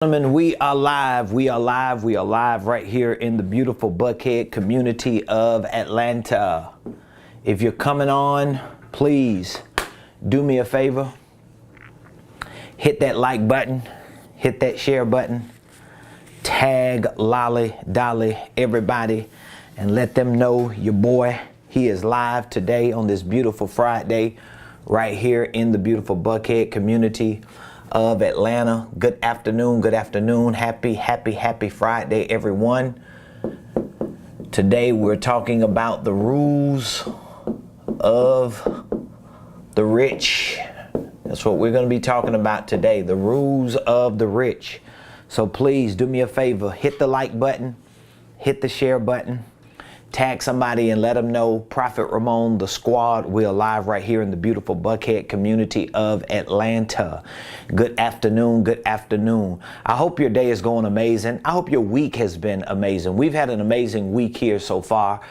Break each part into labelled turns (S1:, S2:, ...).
S1: Gentlemen, we are live right here in the beautiful Buckhead community of Atlanta. If you're coming on, please do me a favor. Hit that like button, hit that share button, tag Lolly, Dolly, everybody, and let them know your boy, he is live today on this beautiful Friday right here in the beautiful Buckhead community of Atlanta. Good afternoon, happy Friday, everyone. Today we're talking about the rules of the rich. That's what we're going to be talking about today, the rules of the rich. So please do me a favor, hit the like button, hit the share button, tag somebody and let them know Prophet Ramon, the squad, we're live right here in the beautiful Buckhead community of Atlanta. Good afternoon. I hope your day is going amazing. I hope your week has been amazing. We've had an amazing week here so far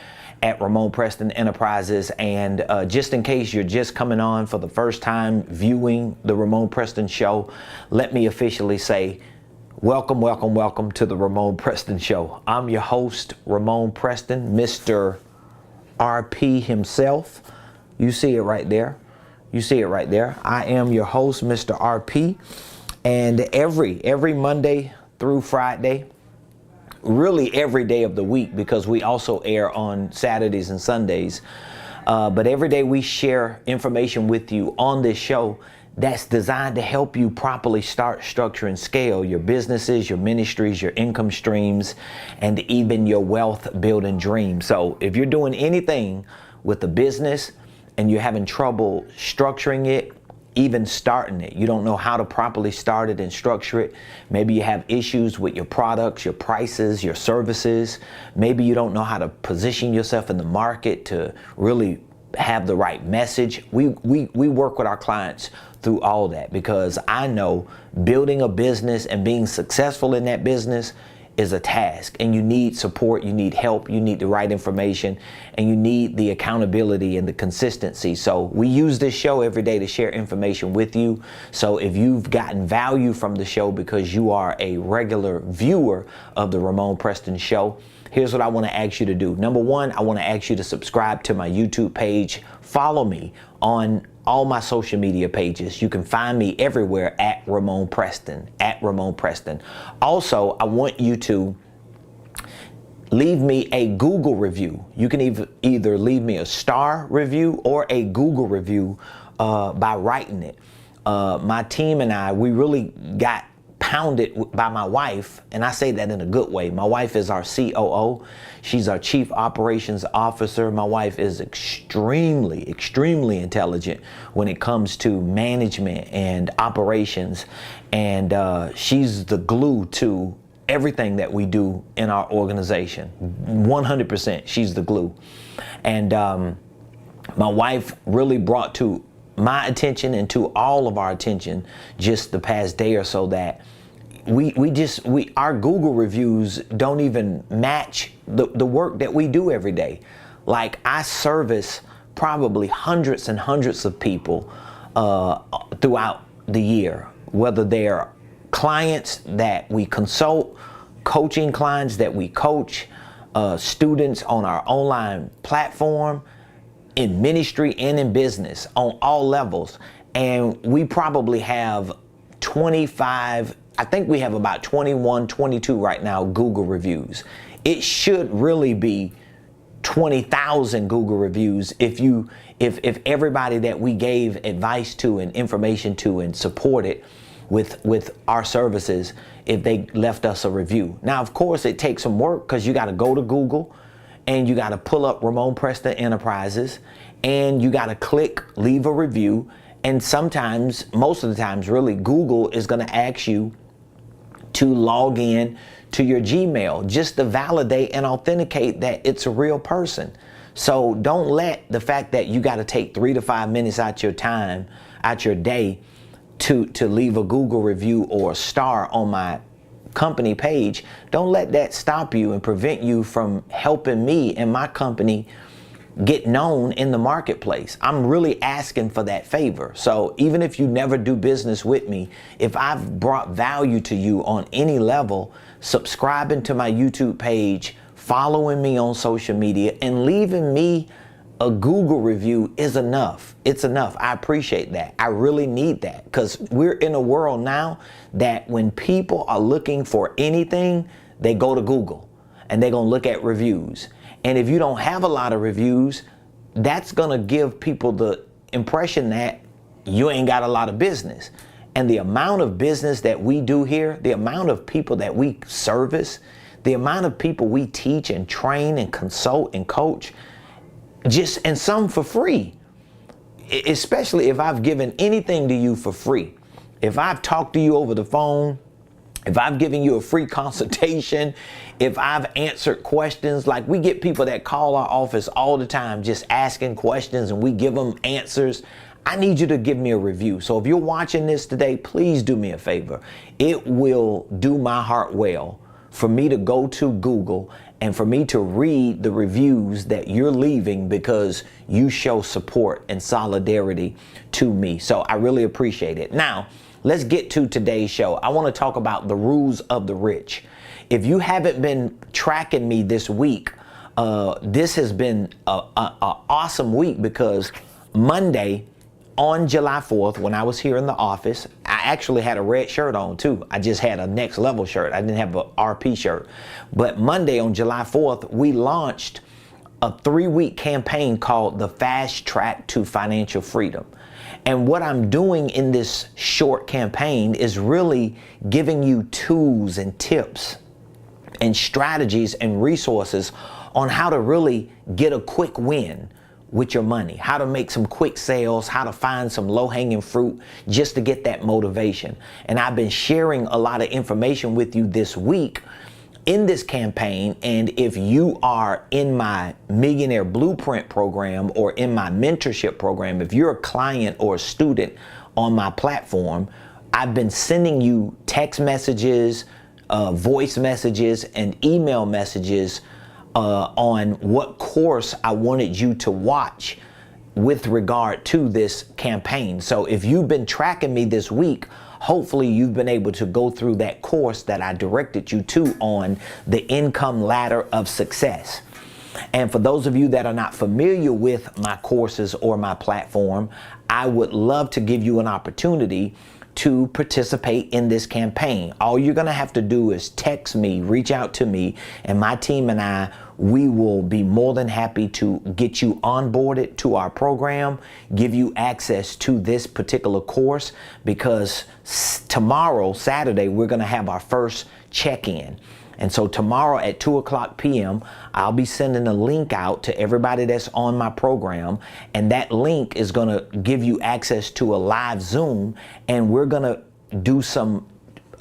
S1: at Ramonepreston Enterprises, and just in case you're just coming on for the first time viewing the Ramonepreston show, let me officially say welcome to the Ramonepreston show. I'm your host, Ramonepreston, Mr. RP himself. You see it right there. I am your host, Mr. RP, and every Monday through Friday, really every day of the week, because we also air on Saturdays and Sundays, but every day we share information with you on this show that's designed to help you properly start, structure, and scale your businesses, your ministries, your income streams, and even your wealth building dreams. So if you're doing anything with a business and you're having trouble structuring it, even starting it, you don't know how to properly start it and structure it. Maybe you have issues with your products, your prices, your services. Maybe you don't know how to position yourself in the market to really have the right message. We work with our clients through all that, because I know building a business and being successful in that business is a task, and you need support, you need help, you need the right information, and you need the accountability and the consistency. So we use this show every day to share information with you. So if you've gotten value from the show because you are a regular viewer of the Ramonepreston show, here's what I want to ask you to do. Number one, I want to ask you to subscribe to my YouTube page. Follow me on all my social media pages. You can find me everywhere at Ramonepreston. Also, I want you to leave me a Google review. You can either leave me a star review or a Google review by writing it. My team and I, we really got pounded by my wife, and I say that in a good way. My wife is our COO. She's our Chief Operations Officer. My wife is extremely intelligent when it comes to management and operations, and she's the glue to everything that we do in our organization. 100%, she's the glue. And my wife really brought to my attention and to all of our attention just the past day or so that our Google reviews don't even match the work that we do every day. Like, I service probably hundreds and hundreds of people throughout the year, whether they're clients that we consult, coaching clients that we coach, students on our online platform, in ministry and in business, on all levels. And we probably have 25, I think we have about 21, 22 right now Google reviews. It should really be 20,000 Google reviews if everybody that we gave advice to and information to and supported with our services, if they left us a review. Now, of course, it takes some work, because you got to go to Google and you got to pull up Ramonepreston Enterprises, and you got to click leave a review. And sometimes, most of the times really, Google is going to ask you to log in to your Gmail just to validate and authenticate that it's a real person. So don't let the fact that you got to take 3 to 5 minutes out your time, out your day, to leave a Google review or a star on my company page, don't let that stop you and prevent you from helping me and my company get known in the marketplace. I'm really asking for that favor. So even if you never do business with me, if I've brought value to you on any level, subscribing to my YouTube page, following me on social media, and leaving me a Google review is enough. It's enough. I appreciate that. I really need that, because we're in a world now that when people are looking for anything, they go to Google and they're going to look at reviews. And if you don't have a lot of reviews, that's going to give people the impression that you ain't got a lot of business. And the amount of business that we do here, the amount of people that we service, the amount of people we teach and train and consult and coach, and some for free, especially if I've given anything to you for free. If I've talked to you over the phone, if I've given you a free consultation, if I've answered questions, like we get people that call our office all the time just asking questions and we give them answers. I need you to give me a review. So if you're watching this today, please do me a favor. It will do my heart well for me to go to Google and for me to read the reviews that you're leaving, because you show support and solidarity to me. So I really appreciate it. Now, let's get to today's show. I want to talk about the rules of the rich. If you haven't been tracking me this week, this has been an awesome week, because Monday, on July 4th, when I was here in the office, I actually had a red shirt on too. I just had a next level shirt. I didn't have a RP shirt. But Monday on July 4th, we launched a 3-week campaign called the Fast Track to Financial Freedom. And what I'm doing in this short campaign is really giving you tools and tips and strategies and resources on how to really get a quick win with your money, how to make some quick sales, how to find some low-hanging fruit just to get that motivation. And I've been sharing a lot of information with you this week in this campaign. And if you are in my Millionaire Blueprint program or in my mentorship program, if you're a client or a student on my platform, I've been sending you text messages, voice messages, and email messages on what course I wanted you to watch with regard to this campaign. So if you've been tracking me this week, hopefully you've been able to go through that course that I directed you to on the income ladder of success. And for those of you that are not familiar with my courses or my platform, I would love to give you an opportunity to participate in this campaign. All you're gonna have to do is text me, reach out to me, and my team and I, we will be more than happy to get you onboarded to our program, give you access to this particular course, because tomorrow, Saturday, we're gonna have our first check-in. And so tomorrow at 2:00 p.m., I'll be sending a link out to everybody that's on my program. And that link is going to give you access to a live Zoom. And we're going to do some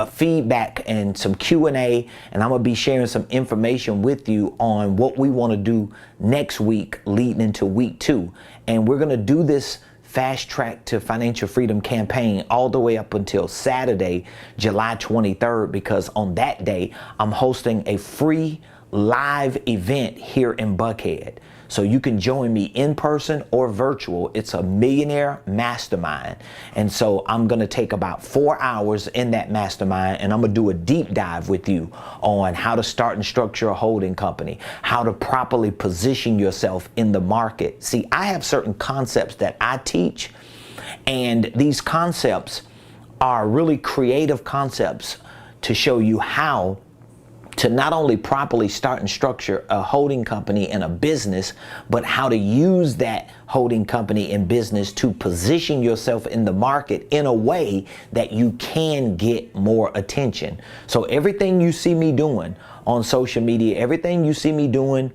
S1: feedback and some Q&A. And I'm going to be sharing some information with you on what we want to do next week leading into week 2. And we're going to do this Fast Track to Financial Freedom campaign all the way up until Saturday, July 23rd, because on that day, I'm hosting a free live event here in Buckhead. So you can join me in person or virtual. It's a millionaire mastermind. And so I'm going to take about 4 hours in that mastermind, and I'm going to do a deep dive with you on how to start and structure a holding company, how to properly position yourself in the market. See, I have certain concepts that I teach, and these concepts are really creative concepts to show you how to not only properly start and structure a holding company and a business, but how to use that holding company and business to position yourself in the market in a way that you can get more attention. So everything you see me doing on social media, everything you see me doing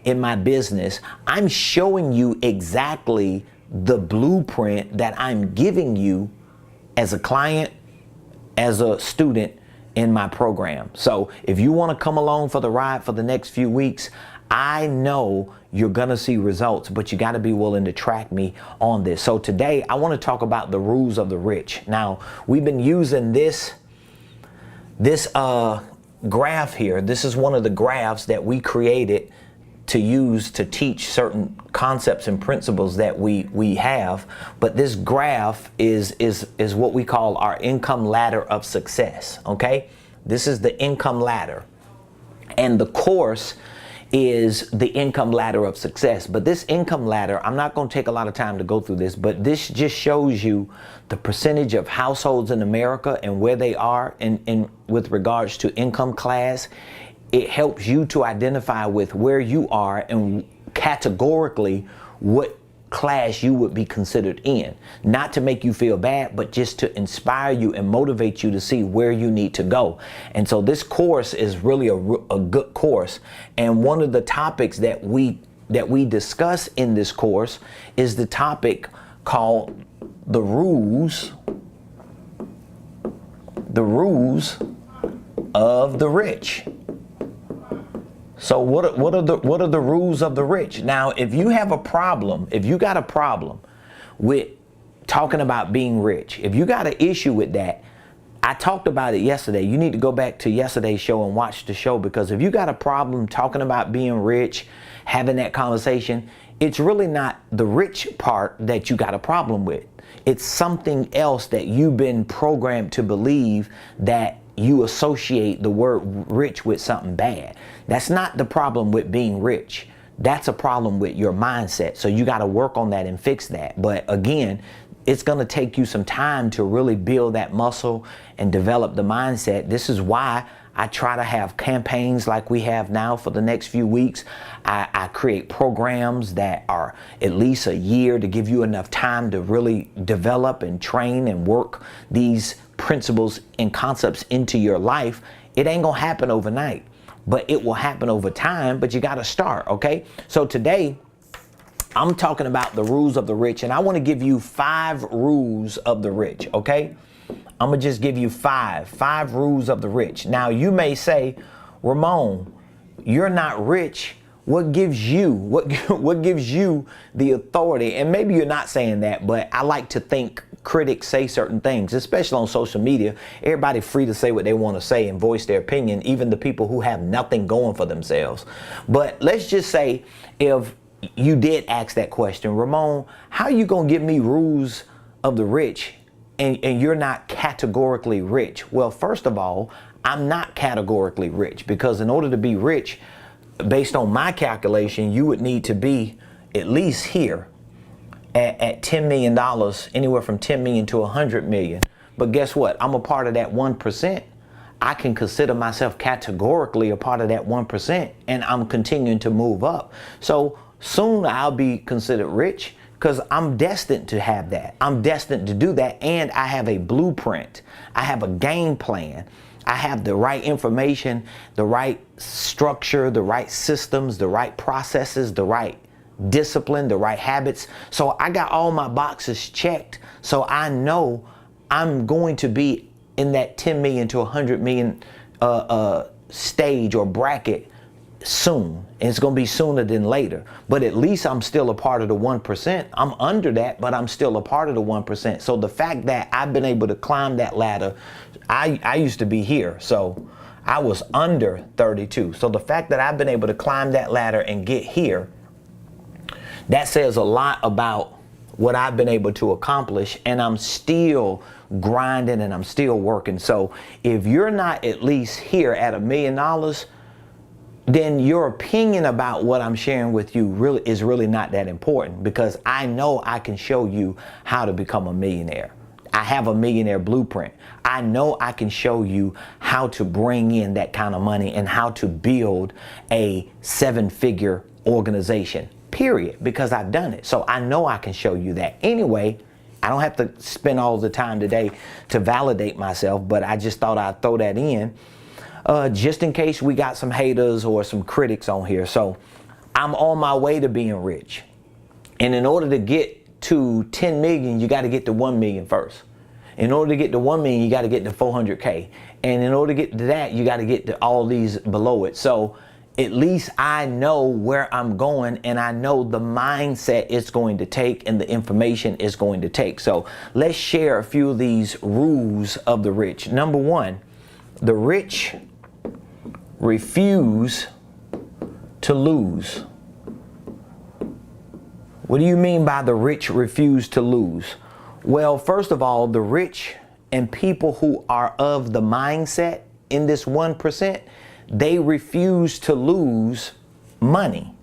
S1: in my business, I'm showing you exactly the blueprint that I'm giving you as a client, as a student, in my program. So if you want to come along for the ride for the next few weeks, I know you're going to see results, but you got to be willing to track me on this. So today I want to talk about the rules of the rich. Now, we've been using this graph here. This is one of the graphs that we created to use to teach certain concepts and principles that we have. But this graph is what we call our income ladder of success, okay? This is the income ladder. And the course is the income ladder of success. But this income ladder, I'm not going to take a lot of time to go through this, but this just shows you the percentage of households in America and where they are in with regards to income class. It helps you to identify with where you are and categorically what class you would be considered in. Not to make you feel bad, but just to inspire you and motivate you to see where you need to go. And so this course is really a good course. And one of the topics that we discuss in this course is the topic called the rules of the rich. So what are the rules of the rich? Now, if you have a problem, if you got a problem with talking about being rich, if you got an issue with that, I talked about it yesterday. You need to go back to yesterday's show and watch the show, because if you got a problem talking about being rich, having that conversation, it's really not the rich part that you got a problem with. It's something else that you've been programmed to believe, that you associate the word rich with something bad. That's not the problem with being rich. That's a problem with your mindset. So you got to work on that and fix that. But again, it's going to take you some time to really build that muscle and develop the mindset. This is why I try to have campaigns like we have now for the next few weeks. I create programs that are at least a year to give you enough time to really develop and train and work these principles and concepts into your life. It ain't gonna happen overnight, but it will happen over time, but you gotta start, okay? So today, I'm talking about the rules of the rich, and I wanna give you 5 rules of the rich, okay? I'm gonna just give you five rules of the rich. Now you may say, Ramon, you're not rich. What gives you the authority? And maybe you're not saying that, but I like to think critics say certain things, especially on social media. Everybody free to say what they want to say and voice their opinion, even the people who have nothing going for themselves. But let's just say if you did ask that question, Ramon, how are you gonna give me rules of the rich and you're not categorically rich? Well, first of all, I'm not categorically rich, because in order to be rich, based on my calculation, you would need to be at least here at $10 million, anywhere from 10 million to 100 million. But guess what? I'm a part of that 1%. I can consider myself categorically a part of that 1%, and I'm continuing to move up. So soon I'll be considered rich, because I'm destined to have that. I'm destined to do that, and I have a blueprint. I have a game plan. I have the right information, the right structure, the right systems, the right processes, the right discipline, the right habits. So I got all my boxes checked. So I know I'm going to be in that 10 million to 100 million stage or bracket soon. And it's going to be sooner than later. But at least I'm still a part of the 1%. I'm under that, but I'm still a part of the 1%. So the fact that I've been able to climb that ladder, I used to be here. So I was under 32. So the fact that I've been able to climb that ladder and get here, that says a lot about what I've been able to accomplish. And I'm still grinding and I'm still working. So if you're not at least here at $1 million, then your opinion about what I'm sharing with you is really not that important, because I know I can show you how to become a millionaire. I have a millionaire blueprint. I know I can show you how to bring in that kind of money and how to build a 7-figure organization, period, because I've done it. So I know I can show you that. Anyway, I don't have to spend all the time today to validate myself, but I just thought I'd throw that in. Just in case we got some haters or some critics on here. So I'm on my way to being rich. And in order to get to 10 million, you got to get to 1 million first. In order to get to 1 million, you got to get to 400K. And in order to get to that, you got to get to all these below it. So at least I know where I'm going, and I know the mindset it's going to take and the information it's going to take. So let's share a few of these rules of the rich. Number 1, the rich refuse to lose. What do you mean by the rich refuse to lose? Well, first of all, the rich and people who are of the mindset in this 1%, they refuse to lose money.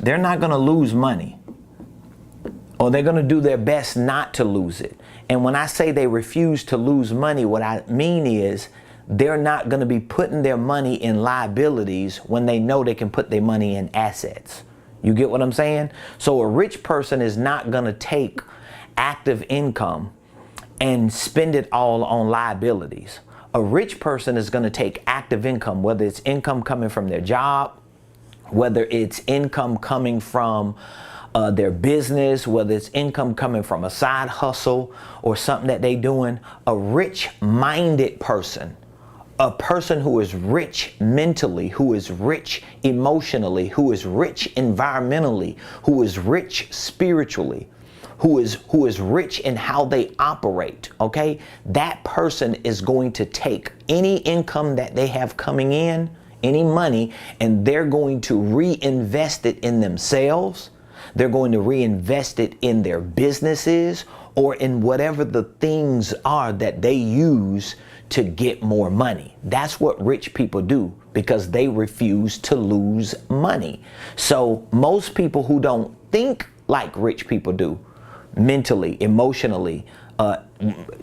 S1: They're not going to lose money, or they're going to do their best not to lose it. And when I say they refuse to lose money, what I mean is they're not going to be putting their money in liabilities when they know they can put their money in assets. You get what I'm saying? So a rich person is not going to take active income and spend it all on liabilities. A rich person is going to take active income, whether it's income coming from their job, whether it's income coming from their business, whether it's income coming from a side hustle or something that they're doing. A rich-minded person, a person who is rich mentally, who is rich emotionally, who is rich environmentally, who is rich spiritually, who is rich in how they operate, okay? That person is going to take any income that they have coming in, any money, and they're going to reinvest it in themselves. They're going to reinvest it in their businesses or in whatever the things are that they use to get more money. That's what rich people do, because they refuse to lose money. So most people who don't think like rich people do, mentally, emotionally,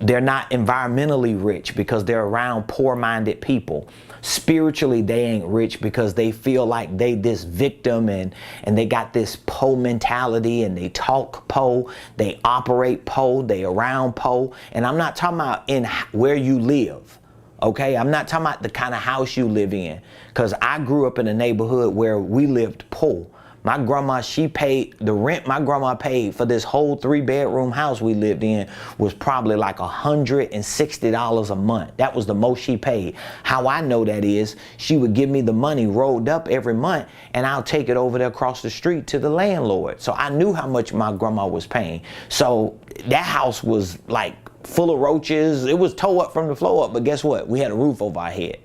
S1: they're not environmentally rich because they're around poor-minded people. Spiritually, they ain't rich because they feel like they this victim and they got this po mentality, and they talk po, they operate po, they around po. And I'm not talking about in where you live, okay? I'm not talking about the kind of house you live in, because I grew up in a neighborhood where we lived poor. My grandma, she paid the rent my grandma paid for this whole 3-bedroom house we lived in was probably like $160 a month. That was the most she paid. How I know that is she would give me the money rolled up every month, and I'll take it over there across the street to the landlord. So I knew how much my grandma was paying. So that house was like full of roaches. It was tore up from the floor up, but guess what? We had a roof over our head.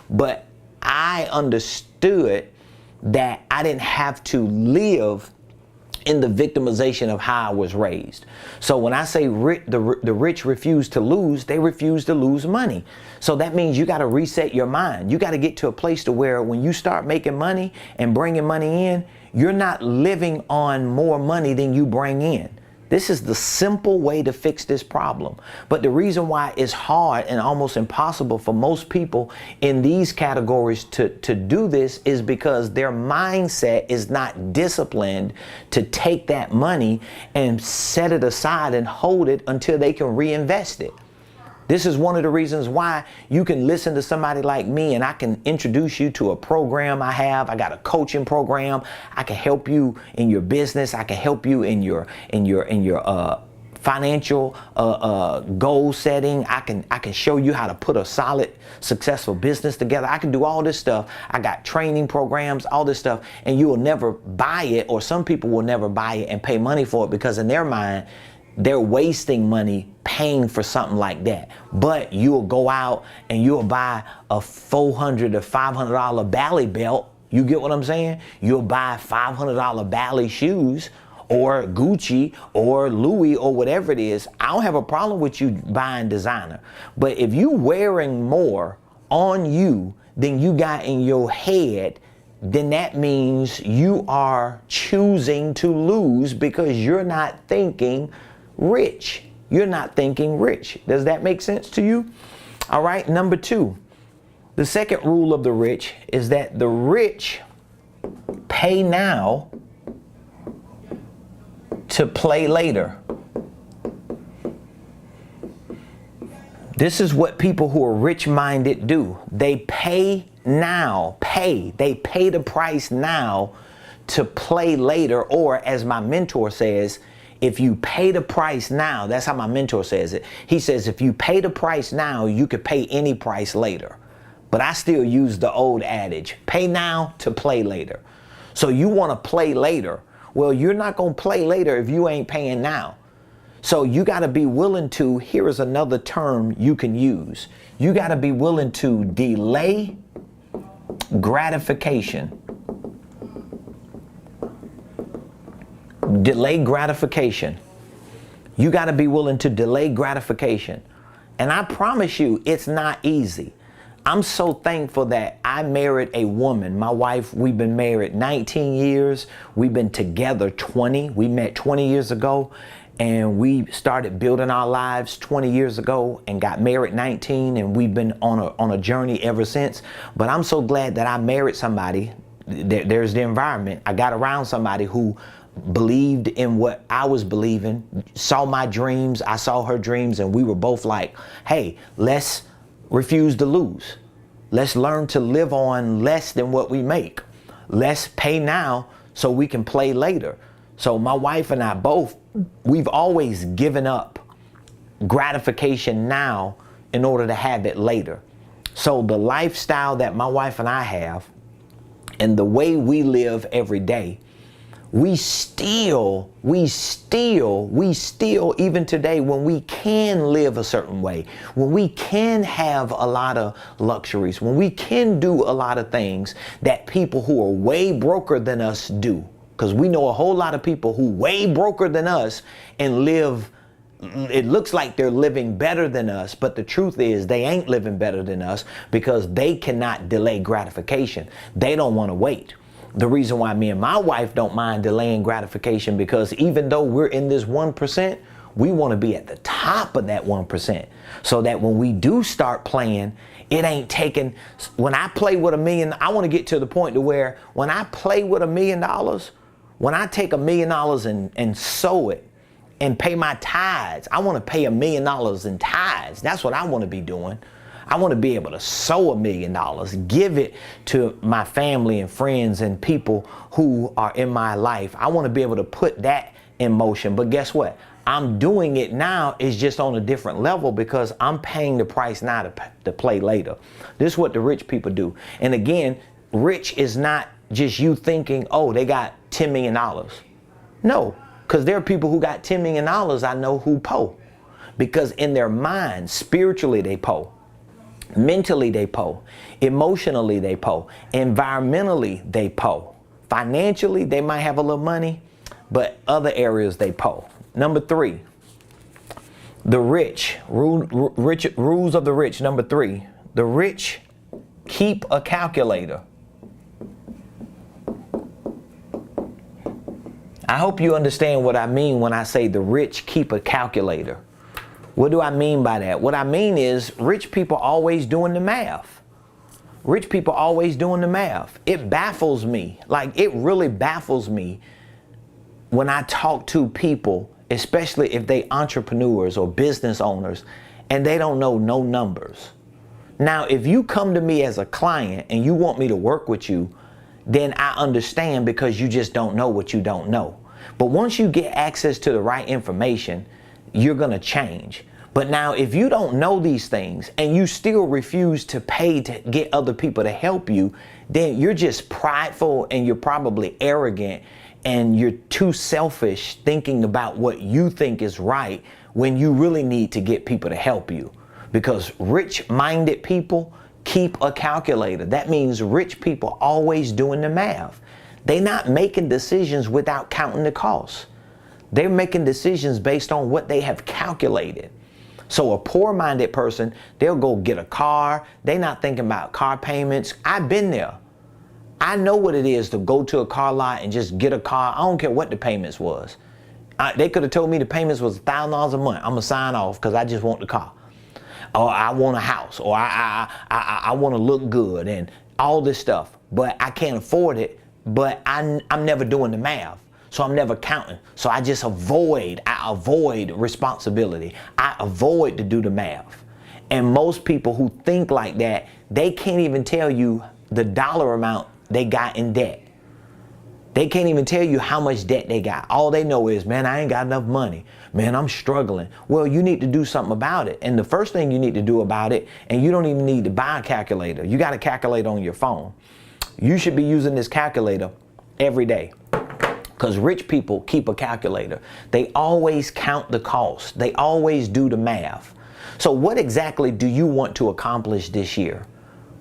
S1: But I understood that I didn't have to live in the victimization of how I was raised. So when I say the rich refuse to lose, they refuse to lose money. So that means you got to reset your mind. You got to get to a place to where when you start making money and bringing money in, you're not living on more money than you bring in. This is the simple way to fix this problem. But the reason why it's hard and almost impossible for most people in these categories to do this is because their mindset is not disciplined to take that money and set it aside and hold it until they can reinvest it. This is one of the reasons why you can listen to somebody like me, and I can introduce you to a program I have. I got a coaching program. I can help you in your business. I can help you in your financial goal setting. I can show you how to put a solid, successful business together. I can do all this stuff. I got training programs, all this stuff, and you will never buy it, or some people will never buy it and pay money for it because in their mind, they're wasting money paying for something like that. But you'll go out and you'll buy a $400 to $500 Bally belt. You get what I'm saying? You'll buy $500 Bally shoes or Gucci or Louis or whatever it is. I don't have a problem with you buying designer. But if you wearing more on you than you got in your head, then that means you are choosing to lose because you're not thinking rich. You're not thinking rich. Does that make sense to you? All right. Number 2, the second rule of the rich is that the rich pay now to play later. This is what people who are rich-minded do. They pay now, they pay the price now to play later, or as my mentor says, if you pay the price now, that's how my mentor says it. He says, if you pay the price now, you could pay any price later. But I still use the old adage, pay now to play later. So you want to play later. Well, you're not going to play later if you ain't paying now. So you got to be willing to, here is another term you can use. You got to be willing to delay gratification. Delay gratification. You got to be willing to delay gratification. And I promise you, it's not easy. I'm so thankful that I married a woman. My wife, we've been married 19 years. We've been together 20. We met 20 years ago, and we started building our lives 20 years ago and got married 19, and we've been on a journey ever since. But I'm so glad that I married somebody. There's the environment. I got around somebody who believed in what I was believing, saw my dreams, I saw her dreams, and we were both like, hey, let's refuse to lose. Let's learn to live on less than what we make. Let's pay now so we can play later. So my wife and I both, we've always given up gratification now in order to have it later. So the lifestyle that my wife and I have and the way we live every day, we still, even today, when we can live a certain way, when we can have a lot of luxuries, when we can do a lot of things that people who are way broker than us do, because we know a whole lot of people who way broker than us and live, it looks like they're living better than us, but the truth is they ain't living better than us because they cannot delay gratification. They don't want to wait. The reason why me and my wife don't mind delaying gratification, because even though we're in this 1%, we want to be at the top of that 1%, so that when we do start playing, it ain't taking. When I play with $1 million, I want to get to the point to where when I play with $1 million, when I take $1 million and sow it and pay my tithes, I want to pay $1 million in tithes. That's what I want to be doing. I want to be able to sow $1 million, give it to my family and friends and people who are in my life. I want to be able to put that in motion. But guess what? I'm doing it now. It's just on a different level because I'm paying the price now to play later. This is what the rich people do. And again, rich is not just you thinking, oh, they got $10 million. No, because there are people who got $10 million I know who poor. Because in their mind, spiritually, they poor. Mentally, they poor. Emotionally, they poor. Environmentally, they poor. Financially, they might have a little money, but other areas, they poor. Number 3, the rich, rules of the rich. Number 3, the rich keep a calculator. I hope you understand what I mean when I say the rich keep a calculator. What do I mean by that? What I mean is rich people always doing the math. Rich people always doing the math. It baffles me. Like, it really baffles me when I talk to people, especially if they entrepreneurs or business owners, and they don't know no numbers. Now, if you come to me as a client and you want me to work with you, then I understand, because you just don't know what you don't know. But once you get access to the right information, you're going to change. But now, if you don't know these things and you still refuse to pay to get other people to help you, then you're just prideful and you're probably arrogant and you're too selfish thinking about what you think is right when you really need to get people to help you. Because rich-minded people keep a calculator. That means rich people always doing the math. They're not making decisions without counting the costs. They're making decisions based on what they have calculated. So a poor-minded person, they'll go get a car. They're not thinking about car payments. I've been there. I know what it is to go to a car lot and just get a car. I don't care what the payments was. They could have told me the payments was $1,000 a month. I'm going to sign off because I just want the car. Or I want a house. Or I want to look good and all this stuff. But I can't afford it. But I'm never doing the math. So I'm never counting. So I just avoid responsibility. I avoid to do the math. And most people who think like that, they can't even tell you the dollar amount they got in debt. They can't even tell you how much debt they got. All they know is, man, I ain't got enough money. Man, I'm struggling. Well, you need to do something about it. And the first thing you need to do about it, and you don't even need to buy a calculator. You got a calculator on your phone. You should be using this calculator every day. Because rich people keep a calculator. They always count the cost. They always do the math. So what exactly do you want to accomplish this year?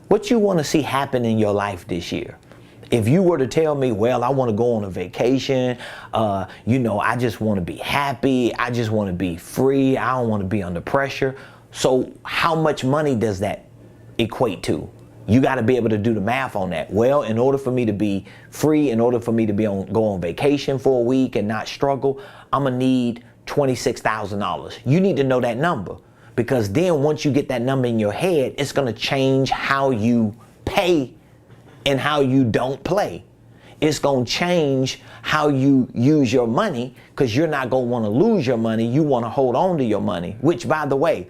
S1: What you want to see happen in your life this year? If you were to tell me, well, I want to go on a vacation, I just want to be happy, I just want to be free, I don't want to be under pressure. So how much money does that equate to? You got to be able to do the math on that. Well, in order for me to be free, in order for me to go on vacation for a week and not struggle, I'm going to need $26,000. You need to know that number, because then once you get that number in your head, it's going to change how you pay and how you don't play. It's going to change how you use your money, because you're not going to want to lose your money. You want to hold on to your money, which, by the way,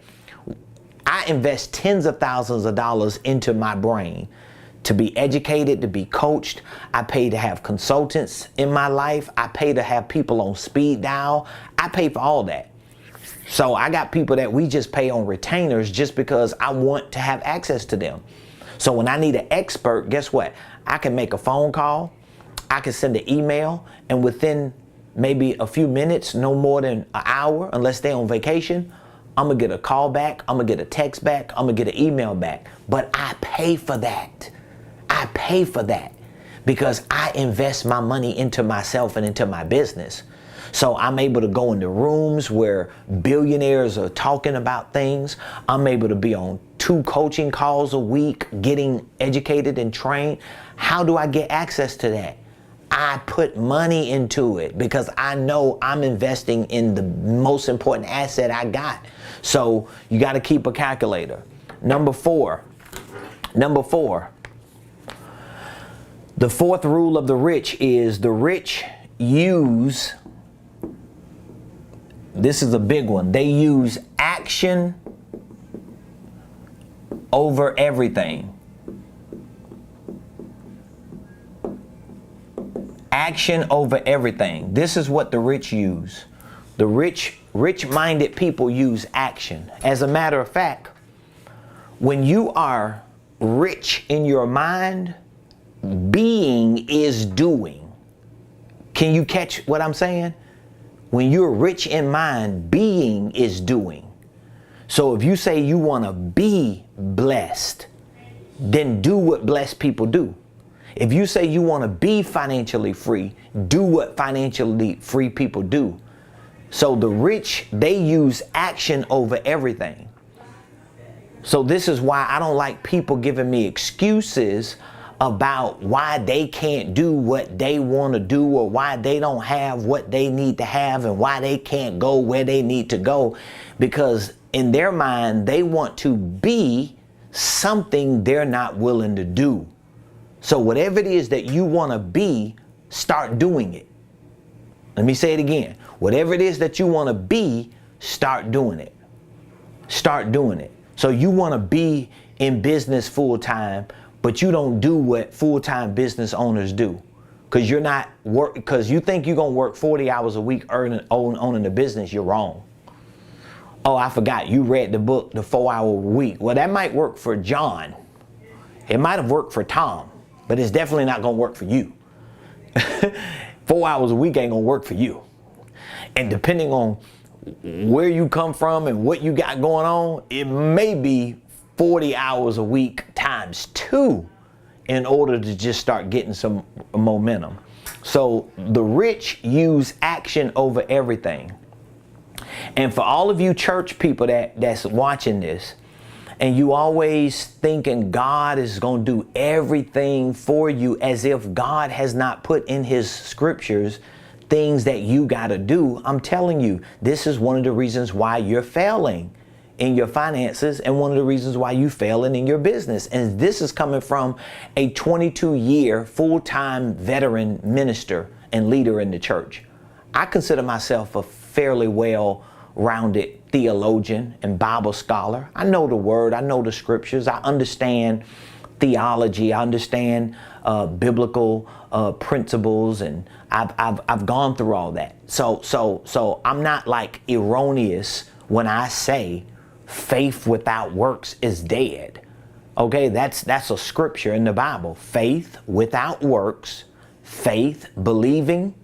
S1: I invest tens of thousands of dollars into my brain to be educated, to be coached. I pay to have consultants in my life. I pay to have people on speed dial. I pay for all that. So I got people that we just pay on retainers just because I want to have access to them. So when I need an expert, guess what? I can make a phone call, I can send an email, and within maybe a few minutes, no more than an hour, unless they're on vacation, I'm gonna get a call back, I'm gonna get a text back, I'm gonna get an email back. But I pay for that. I pay for that because I invest my money into myself and into my business. So I'm able to go into rooms where billionaires are talking about things. I'm able to be on 2 coaching calls a week, getting educated and trained. How do I get access to that? I put money into it because I know I'm investing in the most important asset I got. So you got to keep a calculator. Number four, the fourth rule of the rich is the rich use, this is a big one, they use action over everything. Action over everything. This is what the rich use. The rich-minded people use action. As a matter of fact, when you are rich in your mind, being is doing. Can you catch what I'm saying? When you're rich in mind, being is doing. So if you say you want to be blessed, then do what blessed people do. If you say you want to be financially free, do what financially free people do. So the rich, they use action over everything. So this is why I don't like people giving me excuses about why they can't do what they want to do, or why they don't have what they need to have, and why they can't go where they need to go. Because in their mind, they want to be something they're not willing to do. So whatever it is that you want to be, start doing it. Let me say it again. Whatever it is that you want to be, start doing it. Start doing it. So you want to be in business full time, but you don't do what full-time business owners do. Because you're not because you think you're going to work 40 hours a week owning the business. You're wrong. Oh, I forgot. You read the book, The 4-Hour Week. Well, that might work for John. It might have worked for Tom. But it's definitely not going to work for you. 4 hours a week ain't going to work for you. And depending on where you come from and what you got going on, it may be 40 hours a week times 2 in order to just start getting some momentum. So the rich use action over everything. And for all of you church people that's watching this, and you always thinking God is going to do everything for you, as if God has not put in his scriptures things that you got to do. I'm telling you, this is one of the reasons why you're failing in your finances, and one of the reasons why you failing in your business. And this is coming from a 22-year full-time veteran minister and leader in the church. I consider myself a fairly well-rounded theologian and Bible scholar. I know the word, I know the scriptures, I understand theology, I understand biblical principles, and I've gone through all that. So I'm not like erroneous when I say faith without works is dead. Okay, that's a scripture in the Bible. Faith without works, faith, believing,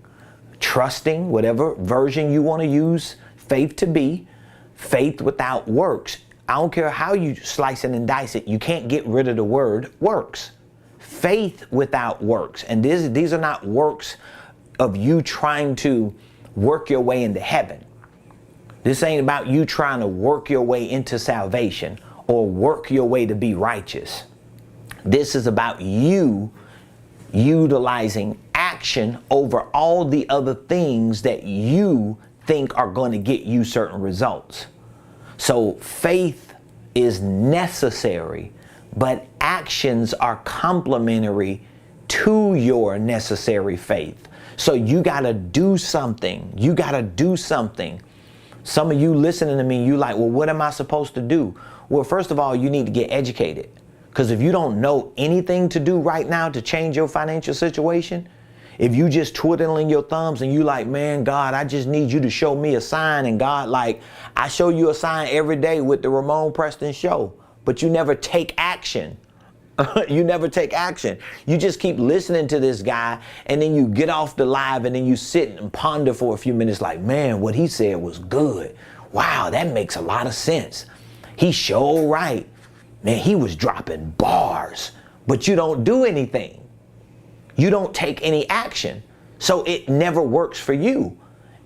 S1: trusting, whatever version you want to use faith to be, faith without works. I don't care how you slice it and dice it, you can't get rid of the word works. Faith without works, and these are not works of you trying to work your way into heaven. This ain't about you trying to work your way into salvation or work your way to be righteous. This is about you utilizing action over all the other things that you think are going to get you certain results. So faith is necessary, but actions are complementary to your necessary faith. So you got to do something. You got to do something. Some of you listening to me, you like, well, what am I supposed to do? Well, first of all, you need to get educated. Because if you don't know anything to do right now to change your financial situation, if you just twiddling your thumbs and you like, man, God, I just need you to show me a sign. And God, like, I show you a sign every day with the Ramonepreston show, but you never take action. You never take action. You just keep listening to this guy, and then you get off the live and then you sit and ponder for a few minutes like, man, what he said was good. Wow, that makes a lot of sense. He's sure right. Man, he was dropping bars, but you don't do anything. You don't take any action. So it never works for you.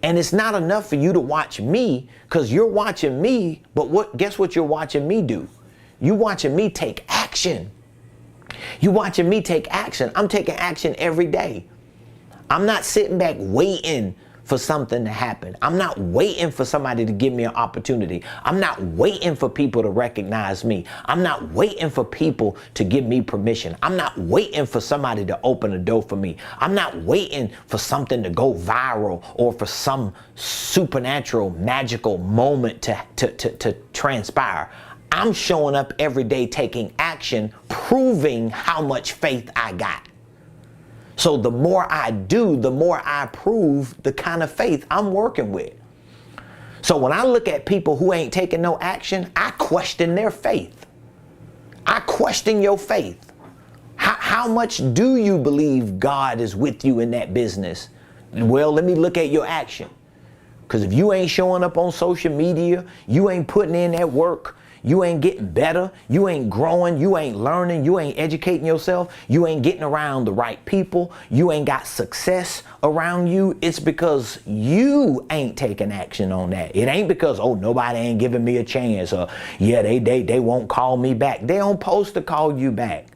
S1: And it's not enough for you to watch me, because you're watching me, but guess what you're watching me do? You're watching me take action. You're watching me take action. I'm taking action every day. I'm not sitting back waiting for something to happen. I'm not waiting for somebody to give me an opportunity. I'm not waiting for people to recognize me. I'm not waiting for people to give me permission. I'm not waiting for somebody to open a door for me. I'm not waiting for something to go viral or for some supernatural, magical moment to transpire. I'm showing up every day taking action, proving how much faith I got. So the more I do, the more I prove the kind of faith I'm working with. So when I look at people who ain't taking no action, I question their faith. I question your faith. How much do you believe God is with you in that business? Well, let me look at your action. Because if you ain't showing up on social media, you ain't putting in that work, you ain't getting better, you ain't growing, you ain't learning, you ain't educating yourself, you ain't getting around the right people, you ain't got success around you, it's because you ain't taking action on that. It ain't because, oh, nobody ain't giving me a chance, or yeah, they won't call me back. They don't supposed to call you back.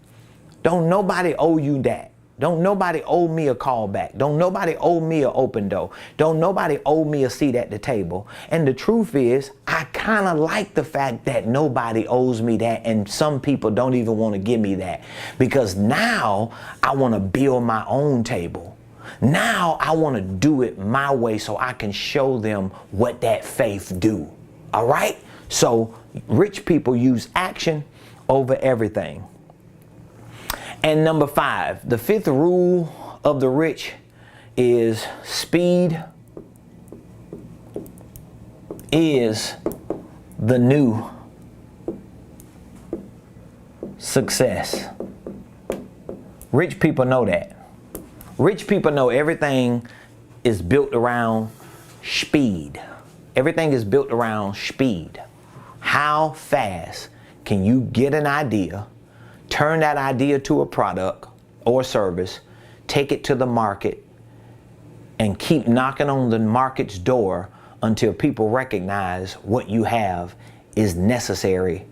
S1: Don't nobody owe you that. Don't nobody owe me a call back. Don't nobody owe me an open door. Don't nobody owe me a seat at the table. And the truth is, I kind of like the fact that nobody owes me that, and some people don't even want to give me that, because now I want to build my own table. Now I want to do it my way so I can show them what that faith do. All right? So rich people use action over everything. And number 5, the 5th rule of the rich is speed is the new success. Rich people know that. Rich people know everything is built around speed. Everything is built around speed. How fast can you get an idea, turn that idea to a product or service, take it to the market, and keep knocking on the market's door until people recognize what you have is necessary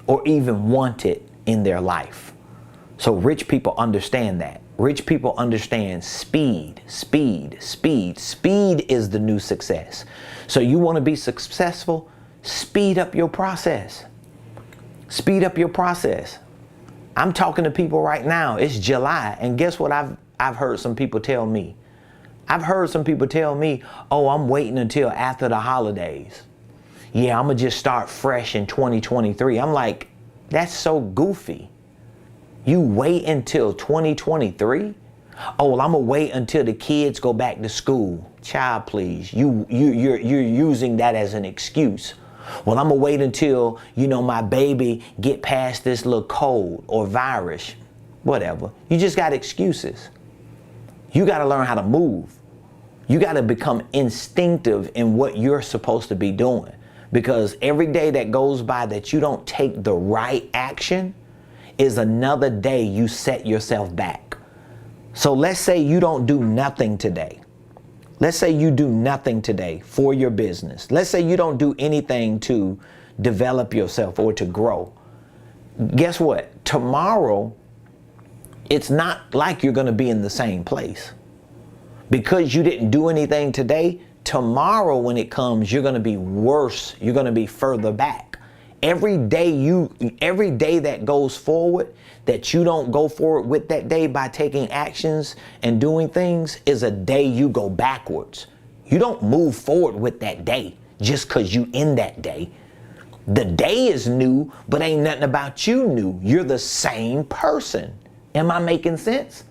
S1: or even wanted in their life. So rich people understand that. Rich people understand speed, speed, speed. Speed is the new success. So you want to be successful? Speed up your process. Speed up your process. I'm talking to people right now. It's July, and guess what I've heard some people tell me? I've heard some people tell me, oh, I'm waiting until after the holidays. Yeah, I'm going to just start fresh in 2023. I'm like, that's so goofy. You wait until 2023? Oh, well, I'm going to wait until the kids go back to school. Child, please. You're using that as an excuse. Well, I'm going to wait until, my baby get past this little cold or virus, whatever. You just got excuses. You got to learn how to move. You got to become instinctive in what you're supposed to be doing, because every day that goes by that you don't take the right action is another day you set yourself back. So let's say you don't do nothing today. Let's say you do nothing today for your business. Let's say you don't do anything to develop yourself or to grow. Guess what? Tomorrow, it's not like you're going to be in the same place. Because you didn't do anything today, tomorrow when it comes, you're going to be worse. You're going to be further back. Every day that goes forward, that you don't go forward with that day by taking actions and doing things, is a day you go backwards. You don't move forward with that day just because you in that day. The day is new, but ain't nothing about you new. You're the same person. Am I making sense?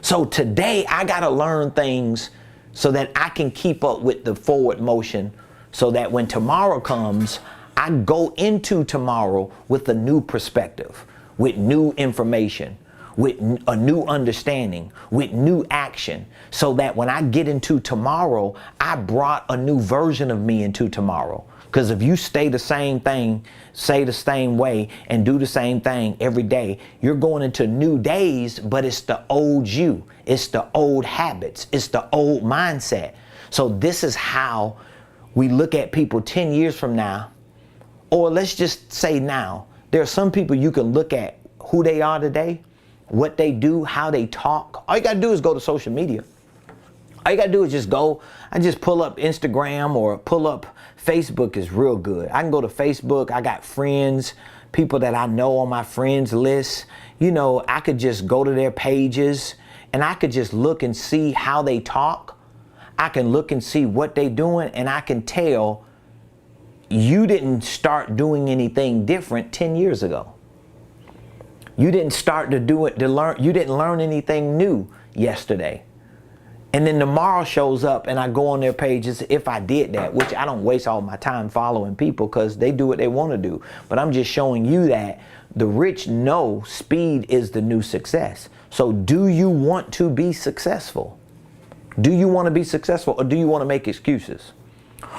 S1: So today I got to learn things so that I can keep up with the forward motion, so that when tomorrow comes, I go into tomorrow with a new perspective, with new information, with a new understanding, with new action, so that when I get into tomorrow, I brought a new version of me into tomorrow. Because if you stay the same thing, say the same way, and do the same thing every day, you're going into new days, but it's the old you. It's the old habits. It's the old mindset. So this is how we look at people 10 years from now, or let's just say now. There are some people you can look at who they are today, what they do, how they talk. All you got to do is go to social media. All you got to do is just go and just pull up Instagram or pull up Facebook is real good. I can go to Facebook. I got friends, people that I know on my friends list. You know, I could just go to their pages and I could just look and see how they talk. I can look and see what they're doing, and I can tell you didn't start doing anything different 10 years ago. You didn't start to do it to learn. You didn't learn anything new yesterday. And then tomorrow shows up and I go on their pages, if I did that, which I don't waste all my time following people because they do what they want to do. But I'm just showing you that the rich know speed is the new success. So do you want to be successful? Do you want to be successful, or do you want to make excuses?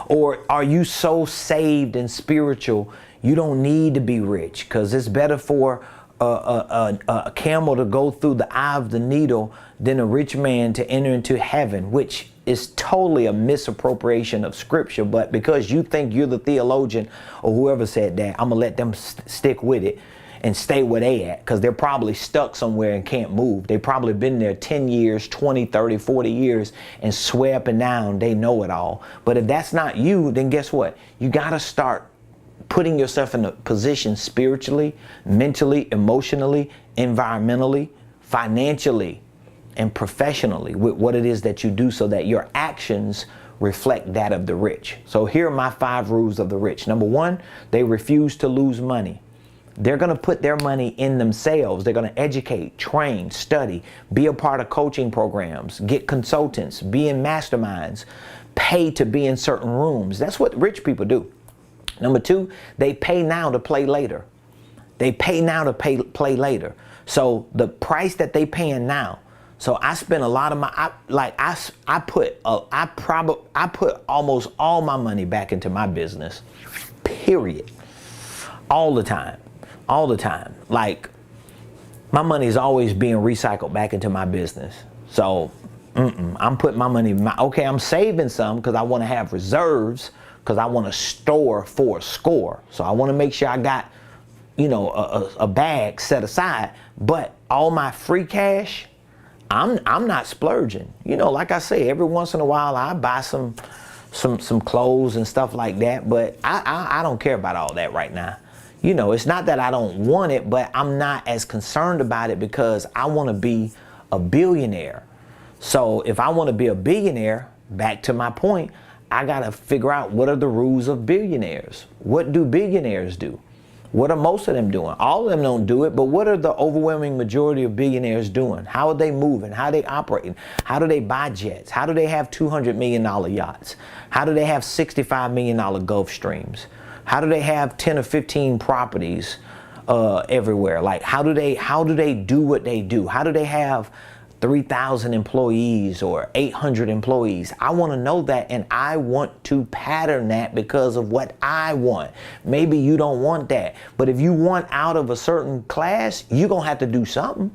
S1: Or are you so saved and spiritual you don't need to be rich, because it's better for a camel to go through the eye of the needle than a rich man to enter into heaven, which is totally a misappropriation of scripture. But because you think you're the theologian or whoever said that, I'm gonna let them stick with it and stay where they at, because they're probably stuck somewhere and can't move. They probably been there 10 years, 20, 30, 40 years and swear up and down they know it all. But if that's not you, then guess what? You gotta start putting yourself in a position spiritually, mentally, emotionally, environmentally, financially, and professionally with what it is that you do, so that your actions reflect that of the rich. So here are my 5 rules of the rich. Number 1, they refuse to lose money. They're going to put their money in themselves. They're going to educate, train, study, be a part of coaching programs, get consultants, be in masterminds, pay to be in certain rooms. That's what rich people do. Number 2, they pay now to play later. They pay now to play later. So the price that they paying now. So I spend a lot of my, I put almost all my money back into my business, period. All the time. Like, my money is always being recycled back into my business. So I'm putting my money, I'm saving some because I want to have reserves, because I want to store for a score. So I want to make sure I got, a bag set aside. But all my free cash, I'm not splurging. Like I say, every once in a while I buy some clothes and stuff like that. But I don't care about all that right now. It's not that I don't want it, but I'm not as concerned about it because I want to be a billionaire. So if I want to be a billionaire, back to my point, I got to figure out what are the rules of billionaires. What do billionaires do? What are most of them doing? All of them don't do it, but what are the overwhelming majority of billionaires doing? How are they moving? How are they operating? How do they buy jets? How do they have $200 million yachts? How do they have $65 million Gulf Streams? How do they have 10 or 15 properties everywhere? Like, how do they do what they do? How do they have 3,000 employees or 800 employees. I want to know that, and I want to pattern that because of what I want. Maybe you don't want that, but if you want out of a certain class, you're going to have to do something.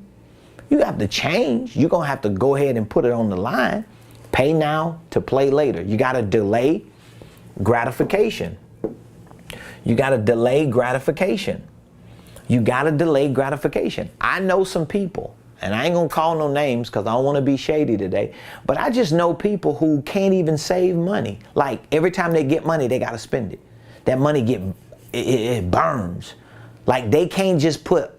S1: You have to change. You're going to have to go ahead and put it on the line. Pay now to play later. You got to delay gratification. You got to delay gratification. You got to delay gratification. I know some people, and I ain't going to call no names because I don't want to be shady today, but I just know people who can't even save money. Like every time they get money, they got to spend it. That money it burns. Like they can't just put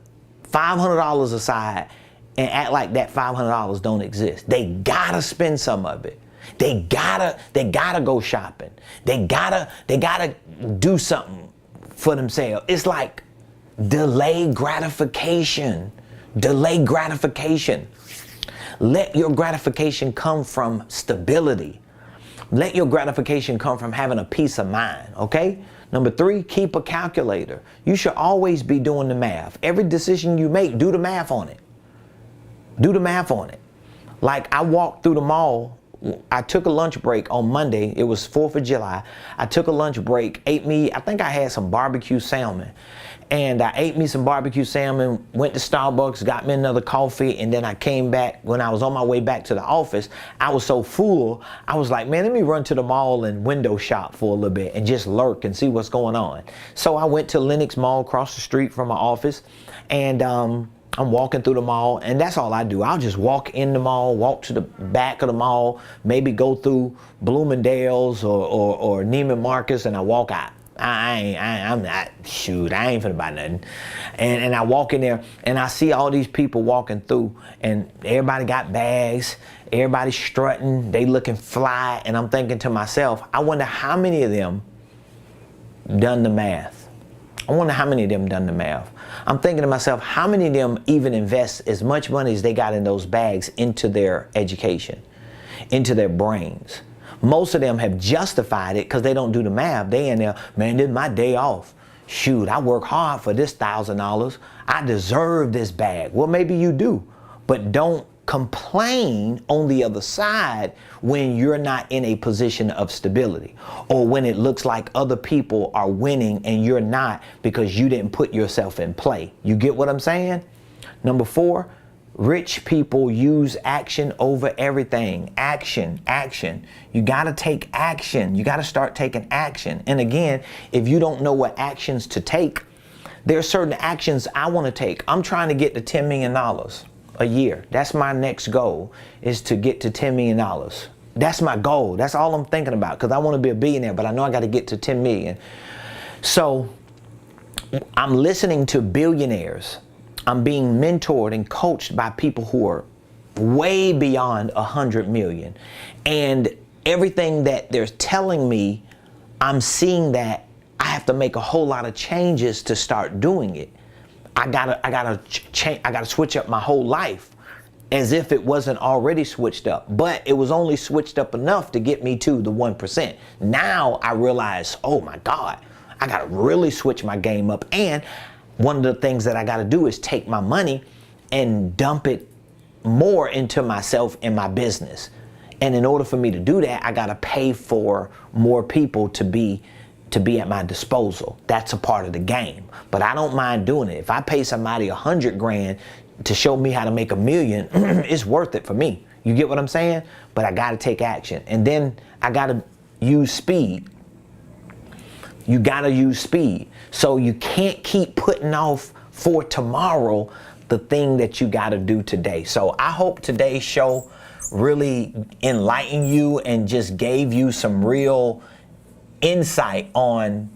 S1: $500 aside and act like that $500 don't exist. They gotta spend some of it. They gotta go shopping. They gotta do something for themselves. It's like delay gratification. Delay gratification. Let your gratification come from stability. Let your gratification come from having a peace of mind, okay? Number 3, keep a calculator. You should always be doing the math. Every decision you make, do the math on it. Do the math on it. Like I walked through the mall. I took a lunch break on Monday. It was 4th of July. I took a lunch break, I think I had some barbecue salmon. And I ate me some barbecue salmon, went to Starbucks, got me another coffee, and then I came back. When I was on my way back to the office, I was so full, I was like, man, let me run to the mall and window shop for a little bit and just lurk and see what's going on. So I went to Lenox Mall across the street from my office, and I'm walking through the mall, and that's all I do. I'll just walk in the mall, walk to the back of the mall, maybe go through Bloomingdale's or Neiman Marcus, and I walk out. I'm not, shoot, I ain't finna buy nothing. And I walk in there, and I see all these people walking through, and everybody got bags, everybody strutting, they looking fly, and I'm thinking to myself, I wonder how many of them done the math. I wonder how many of them done the math. I'm thinking to myself, how many of them even invest as much money as they got in those bags into their education, into their brains? Most of them have justified it because they don't do the math. They in there, man, this is my day off. Shoot, I work hard for this $1,000. I deserve this bag. Well, maybe you do, but don't complain on the other side when you're not in a position of stability, or when it looks like other people are winning and you're not because you didn't put yourself in play. You get what I'm saying? Number 4, rich people use action over everything. Action, action. You got to take action. You got to start taking action. And again, if you don't know what actions to take, there are certain actions I want to take. I'm trying to get to $10 million. A year. That's my next goal, is to get to $10 million. That's my goal. That's all I'm thinking about, because I want to be a billionaire, but I know I got to get to 10 million. So I'm listening to billionaires. I'm being mentored and coached by people who are way beyond 100 million. And everything that they're telling me, I'm seeing that I have to make a whole lot of changes to start doing it. I gotta switch up my whole life as if it wasn't already switched up, but it was only switched up enough to get me to the 1%. Now I realize, oh my God, I gotta really switch my game up. And one of the things that I gotta do is take my money and dump it more into myself and my business. And in order for me to do that, I gotta pay for more people to be at my disposal. That's a part of the game, but I don't mind doing it. If I pay somebody 100 grand to show me how to make $1 million, it's worth it for me. You get what I'm saying? But I gotta take action. And then I gotta use speed. You gotta use speed. So you can't keep putting off for tomorrow the thing that you gotta do today. So I hope today's show really enlightened you and just gave you some real insight on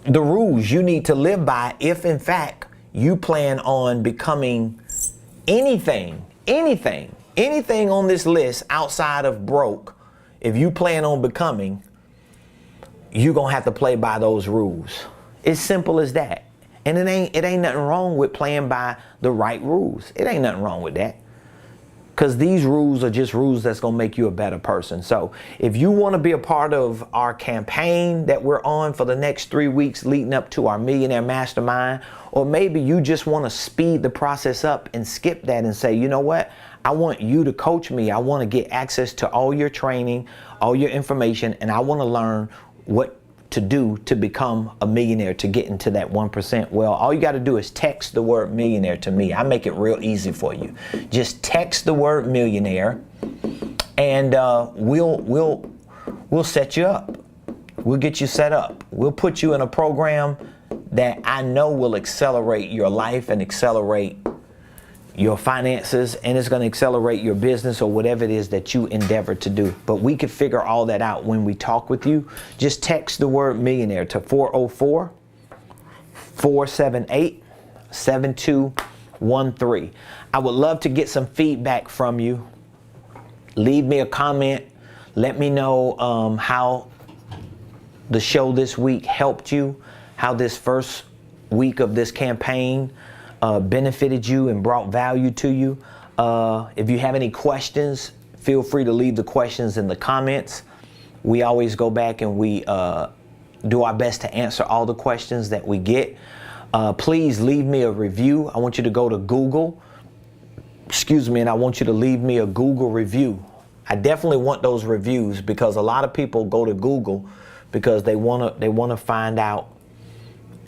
S1: the rules you need to live by if in fact you plan on becoming anything on this list outside of broke. If you plan on becoming, you're gonna have to play by those rules. It's simple as that. And it ain't nothing wrong with playing by the right rules. It ain't nothing wrong with that. because these rules are just rules that's going to make you a better person. So if you want to be a part of our campaign that we're on for the next 3 weeks leading up to our Millionaire Mastermind, or maybe you just want to speed the process up and skip that and say, you know what, I want you to coach me. I want to get access to all your training, all your information, and I want to learn what to do to become a millionaire, to get into that 1%. Well, all you got to do is text the word millionaire to me. I make it real easy for you. Just text the word millionaire, and we'll set you up. We'll get you set up. We'll put you in a program that I know will accelerate your life and accelerate your finances, and it's going to accelerate your business or whatever it is that you endeavor to do. But we can figure all that out when we talk with you. Just text the word millionaire to 404-478-7213. I would love to get some feedback from you. Leave me a comment. Let me know how the show this week helped you, how this first week of this campaign benefited you and brought value to you. If you have any questions, feel free to leave the questions in the comments. We always go back and we do our best to answer all the questions that we get. Please leave me a review. I want you to go to Google, and I want you to leave me a Google review. I definitely want those reviews, because a lot of people go to Google because they want to find out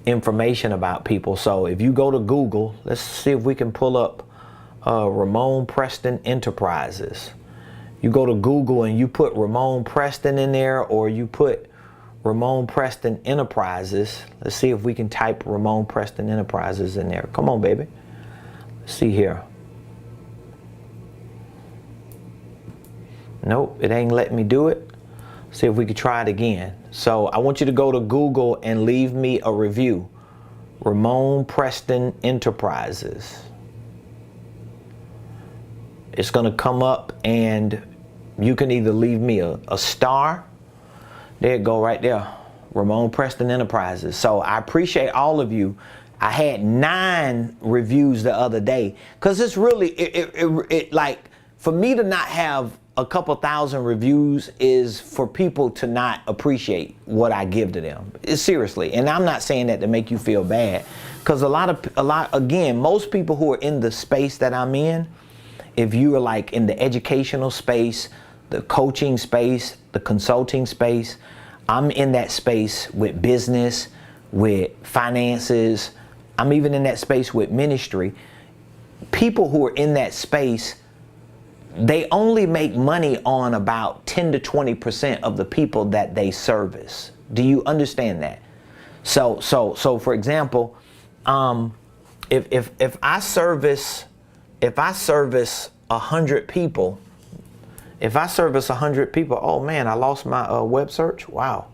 S1: information about people. So if you go to Google, let's see if we can pull up Ramonepreston Enterprises. You go to Google and you put Ramonepreston in there, or you put Ramonepreston Enterprises. Let's see if we can type Ramonepreston Enterprises in there. Come on, baby. Let's see here. Nope, it ain't letting me do it. See if we could try it again. So I want you to go to Google and leave me a review. Ramonepreston Enterprises. It's going to come up, and you can either leave me a star. There you go, right there. Ramonepreston Enterprises. So I appreciate all of you. I had 9 reviews the other day, because it's really, it like, for me to not have a couple thousand reviews is for people to not appreciate what I give to them. Seriously. And I'm not saying that to make you feel bad, because again, most people who are in the space that I'm in, if you are like in the educational space, the coaching space, the consulting space, I'm in that space with business, with finances. I'm even in that space with ministry. People who are in that space, they only make money on about 10 to 20% of the people that they service. Do you understand that? So for example, if I service 100 people, oh man, I lost my web search. Wow.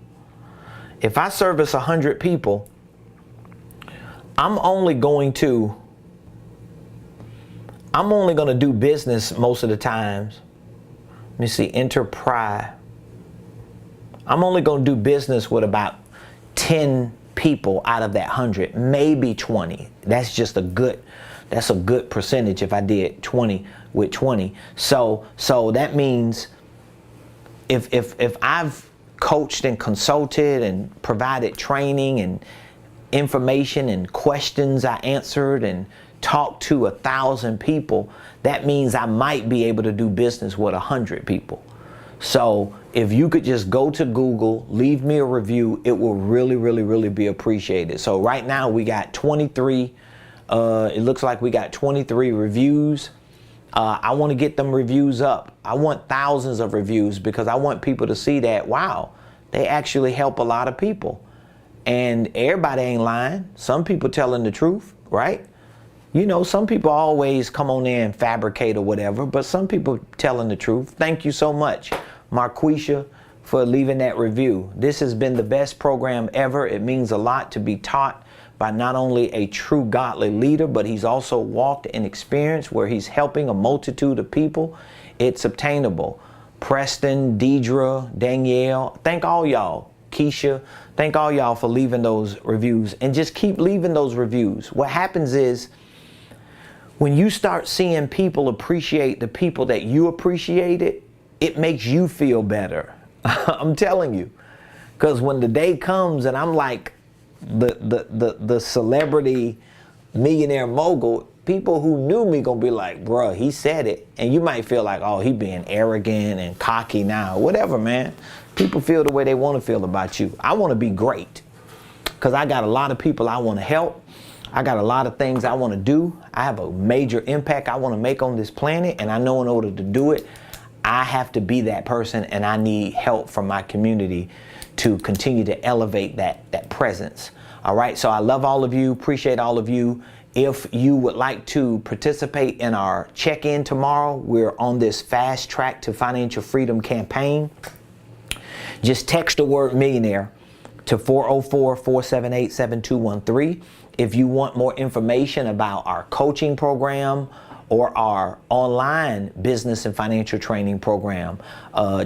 S1: If I service 100 people, I'm only going to do business most of the times. Let me see, enterprise. I'm only going to do business with about 10 people out of that 100, maybe 20. That's just a good percentage if I did 20 with 20. So that means if I've coached and consulted and provided training and information and questions I answered and talk to 1,000 people, that means I might be able to do business with 100 people. So if you could just go to Google, leave me a review, it will really, really, really be appreciated. So right now we got 23, it looks like we got 23 reviews. I want to get them reviews up. I want thousands of reviews, because I want people to see that, wow, they actually help a lot of people. And everybody ain't lying. Some people telling the truth, right? You know, some people always come on there and fabricate or whatever, but some people telling the truth. Thank you so much, Marquisha, for leaving that review. This has been the best program ever. It means a lot to be taught by not only a true godly leader, but he's also walked an experience where he's helping a multitude of people. It's obtainable. Preston, Deidre, Danielle, thank all y'all. Keisha, thank all y'all for leaving those reviews, and just keep leaving those reviews. What happens is, When you start seeing people appreciate the people that you appreciated, it makes you feel better. I'm telling you. Because when the day comes and I'm like the celebrity millionaire mogul, people who knew me gonna be like, bruh, he said it. And you might feel like, oh, he being arrogant and cocky now. Whatever, man. People feel the way they want to feel about you. I want to be great. Because I got a lot of people I want to help. I got a lot of things I want to do. I have a major impact I want to make on this planet. And I know in order to do it, I have to be that person, and I need help from my community to continue to elevate that presence. All right. So I love all of you. Appreciate all of you. If you would like to participate in our check-in tomorrow, we're on this fast track to financial freedom campaign. Just text the word millionaire to 404-478-7213. If you want more information about our coaching program or our online business and financial training program,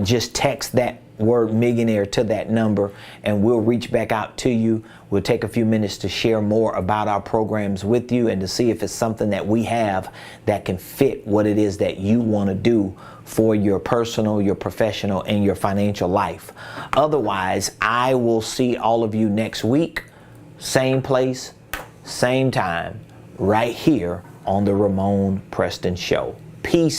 S1: just text that word millionaire to that number and we'll reach back out to you. We'll take a few minutes to share more about our programs with you and to see if it's something that we have that can fit what it is that you want to do for your personal, your professional, and your financial life. Otherwise, I will see all of you next week, same place, same time, right here on the Ramonepreston Show. Peace.